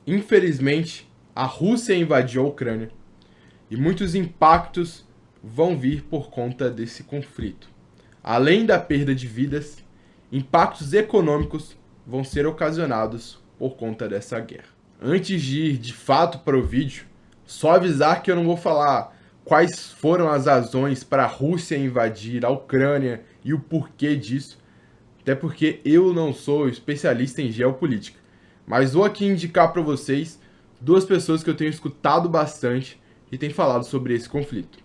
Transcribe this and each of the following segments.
Infelizmente, a Rússia invadiu a Ucrânia e muitos impactos vão vir por conta desse conflito. Além da perda de vidas, impactos econômicos vão ser ocasionados por conta dessa guerra. Antes de ir de fato para o vídeo, só avisar que eu não vou falar quais foram as razões para a Rússia invadir a Ucrânia e o porquê disso, até porque eu não sou especialista em geopolítica. Mas vou aqui indicar para vocês duas pessoas que eu tenho escutado bastante e têm falado sobre esse conflito.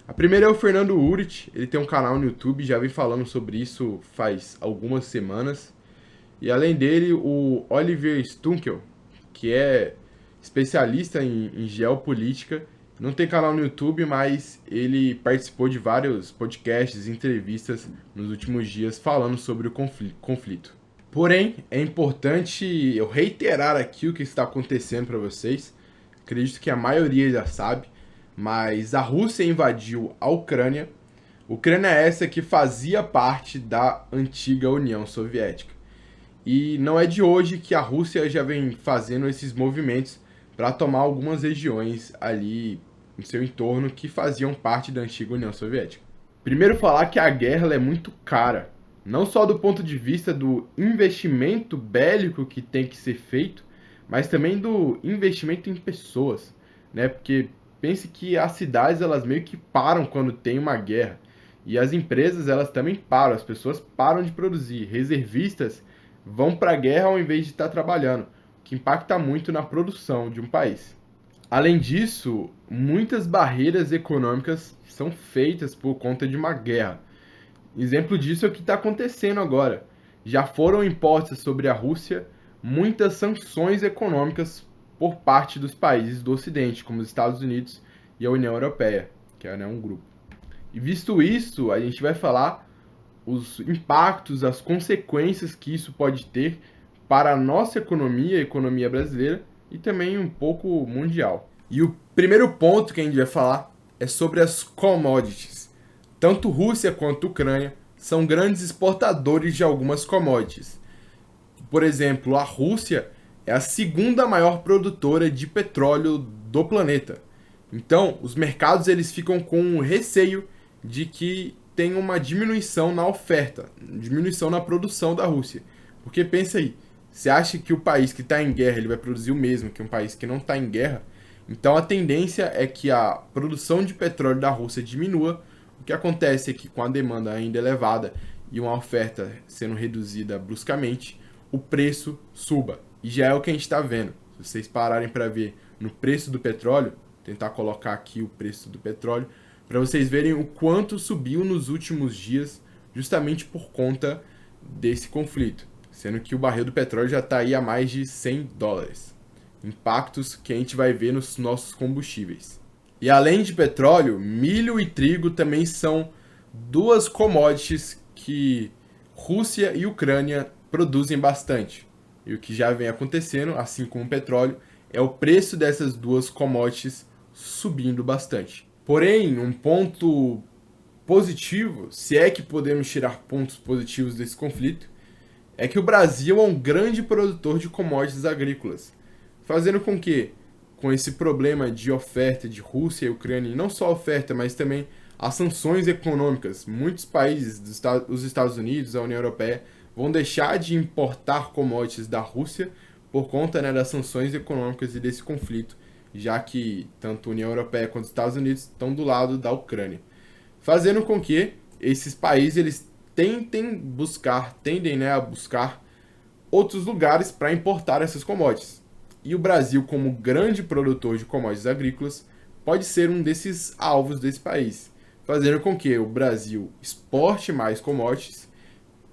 A primeira é o Fernando Urit, ele tem um canal no YouTube, já vem falando sobre isso faz algumas semanas. E além dele, o Oliver Stunkel, que é especialista em geopolítica, não tem canal no YouTube, mas ele participou de vários podcasts e entrevistas nos últimos dias falando sobre o conflito. Porém, é importante eu reiterar aqui o que está acontecendo para vocês. Acredito que a maioria já sabe, mas a Rússia invadiu a Ucrânia. Ucrânia é essa que fazia parte da antiga União Soviética. E não é de hoje que a Rússia já vem fazendo esses movimentos para tomar algumas regiões ali no seu entorno que faziam parte da antiga União Soviética. Primeiro falar que a guerra é muito cara, não só do ponto de vista do investimento bélico que tem que ser feito, mas também do investimento em pessoas, né? Porque pense que as cidades elas meio que param quando tem uma guerra e as empresas elas também param, as pessoas param de produzir, reservistas vão para a guerra ao invés de estar trabalhando, o que impacta muito na produção de um país. Além disso, muitas barreiras econômicas são feitas por conta de uma guerra. Exemplo disso é o que está acontecendo agora. Já foram impostas sobre a Rússia muitas sanções econômicas por parte dos países do Ocidente, como os Estados Unidos e a União Europeia, que é, né, um grupo. E visto isso, a gente vai falar os impactos, as consequências que isso pode ter para a nossa economia, a economia brasileira e também um pouco mundial. E o primeiro ponto que a gente vai falar é sobre as commodities. Tanto Rússia quanto Ucrânia são grandes exportadores de algumas commodities. Por exemplo, a Rússia é a segunda maior produtora de petróleo do planeta. Então, os mercados eles ficam com receio de que tem uma diminuição na oferta, diminuição na produção da Rússia. Porque pensa aí, você acha que o país que está em guerra ele vai produzir o mesmo que um país que não está em guerra? Então a tendência é que a produção de petróleo da Rússia diminua. O que acontece é que com a demanda ainda elevada e uma oferta sendo reduzida bruscamente, o preço suba. E já é o que a gente está vendo. Se vocês pararem para ver no preço do petróleo, tentar colocar aqui o preço do petróleo, para vocês verem o quanto subiu nos últimos dias, justamente por conta desse conflito. Sendo que o barril do petróleo já está aí a mais de $100. Impactos que a gente vai ver nos nossos combustíveis. E além de petróleo, milho e trigo também são duas commodities que Rússia e Ucrânia produzem bastante. E o que já vem acontecendo, assim como o petróleo, é o preço dessas duas commodities subindo bastante. Porém, um ponto positivo, se é que podemos tirar pontos positivos desse conflito, é que o Brasil é um grande produtor de commodities agrícolas, fazendo com que, com esse problema de oferta de Rússia e Ucrânia, e não só a oferta, mas também as sanções econômicas, muitos países, os Estados Unidos, a União Europeia, vão deixar de importar commodities da Rússia por conta, né, das sanções econômicas e desse conflito, já que tanto a União Europeia quanto os Estados Unidos estão do lado da Ucrânia, fazendo com que esses países eles tendem, né, a buscar outros lugares para importar essas commodities. E o Brasil, como grande produtor de commodities agrícolas, pode ser um desses alvos desse país, fazendo com que o Brasil exporte mais commodities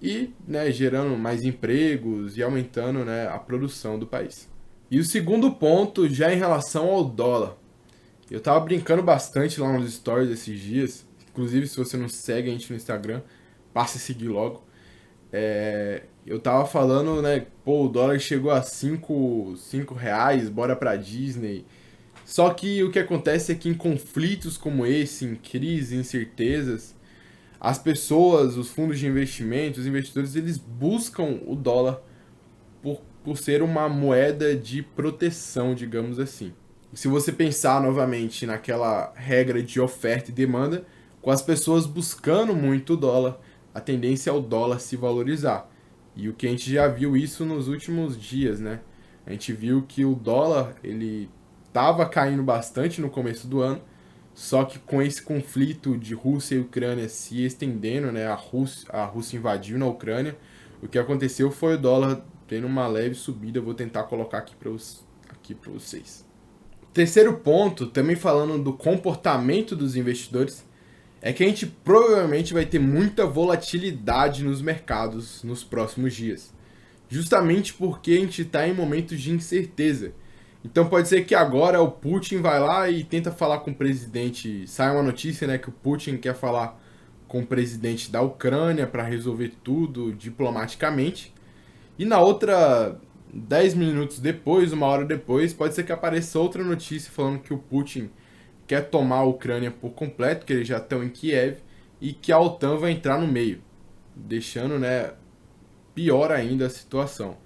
e, né, gerando mais empregos e aumentando, né, a produção do país. E o segundo ponto, já em relação ao dólar. Eu tava brincando bastante lá nos stories esses dias. Inclusive, se você não segue a gente no Instagram, passe a seguir logo. Eu tava falando, né, pô, o dólar chegou a 5 reais, bora pra Disney. Só que o que acontece é que em conflitos como esse, em crises, incertezas, as pessoas, os fundos de investimento, os investidores, eles buscam o dólar por por ser uma moeda de proteção, digamos assim. Se você pensar novamente naquela regra de oferta e demanda, com as pessoas buscando muito o dólar, a tendência é o dólar se valorizar. E o que a gente já viu isso nos últimos dias, né? A gente viu que o dólar, ele estava caindo bastante no começo do ano, só que com esse conflito de Rússia e Ucrânia se estendendo, né? A Rússia invadiu na Ucrânia, o que aconteceu foi o dólar tendo uma leve subida. Eu vou tentar colocar aqui para vocês. Terceiro ponto, também falando do comportamento dos investidores, é que a gente provavelmente vai ter muita volatilidade nos mercados nos próximos dias. Justamente porque a gente está em momentos de incerteza. Então pode ser que agora o Putin vai lá e tenta falar com o presidente. Sai uma notícia, né, que o Putin quer falar com o presidente da Ucrânia para resolver tudo diplomaticamente. E na outra, 10 minutos depois, uma hora depois, pode ser que apareça outra notícia falando que o Putin quer tomar a Ucrânia por completo, que eles já estão em Kiev, e que a OTAN vai entrar no meio, deixando, né, pior ainda a situação.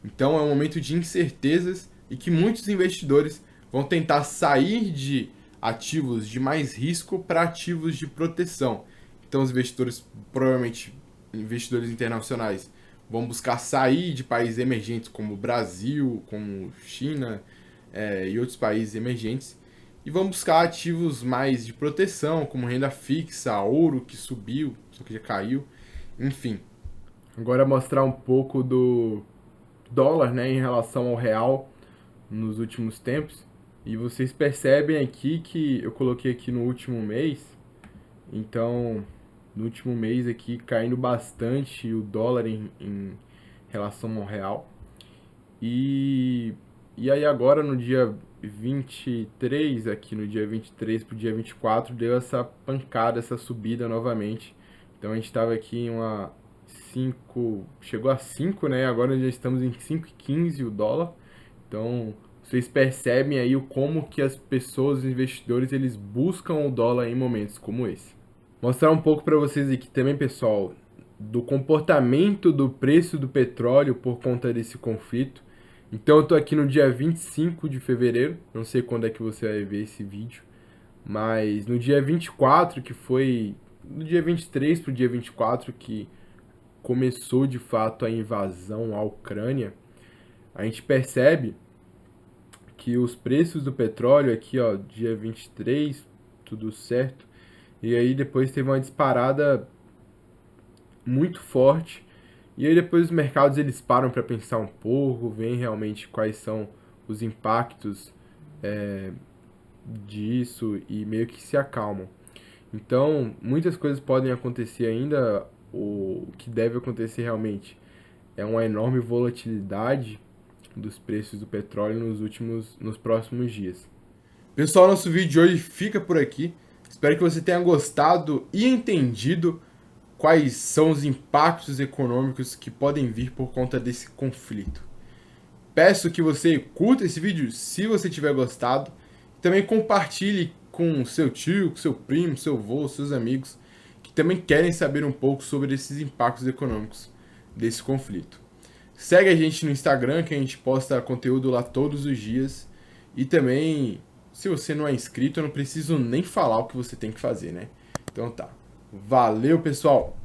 Então é um momento de incertezas e que muitos investidores vão tentar sair de ativos de mais risco para ativos de proteção. Então os investidores, provavelmente investidores internacionais, vão buscar sair de países emergentes como Brasil, como China e outros países emergentes, e vão buscar ativos mais de proteção, como renda fixa, ouro que subiu, só que já caiu, enfim. Agora mostrar um pouco do dólar, né, em relação ao real nos últimos tempos. E vocês percebem aqui que eu coloquei aqui no último mês. Então, no último mês aqui caindo bastante o dólar em relação ao real. E aí agora no dia 23, aqui no dia 23 pro dia 24, deu essa pancada, essa subida novamente. Então a gente estava aqui em uma 5, chegou a 5, né? Agora já estamos em 5,15 o dólar. Então vocês percebem aí o como que as pessoas, os investidores, eles buscam o dólar em momentos como esse. Mostrar um pouco para vocês aqui também, pessoal, do comportamento do preço do petróleo por conta desse conflito. Então eu tô aqui no dia 25 de fevereiro, não sei quando é que você vai ver esse vídeo, mas no dia 24, que foi do dia 23 pro dia 24 que começou de fato a invasão à Ucrânia, a gente percebe que os preços do petróleo aqui, ó, dia 23, tudo certo, e aí depois teve uma disparada muito forte. E aí depois os mercados eles param para pensar um pouco, veem realmente quais são os impactos disso e meio que se acalmam. Então, muitas coisas podem acontecer ainda. O que deve acontecer realmente é uma enorme volatilidade dos preços do petróleo nos próximos dias. Pessoal, nosso vídeo de hoje fica por aqui. Espero que você tenha gostado e entendido quais são os impactos econômicos que podem vir por conta desse conflito. Peço que você curta esse vídeo se você tiver gostado. Também compartilhe com seu tio, com seu primo, seu avô, seus amigos, que também querem saber um pouco sobre esses impactos econômicos desse conflito. Segue a gente no Instagram, que a gente posta conteúdo lá todos os dias. E também, se você não é inscrito, eu não preciso nem falar o que você tem que fazer, né? Então tá. Valeu, pessoal!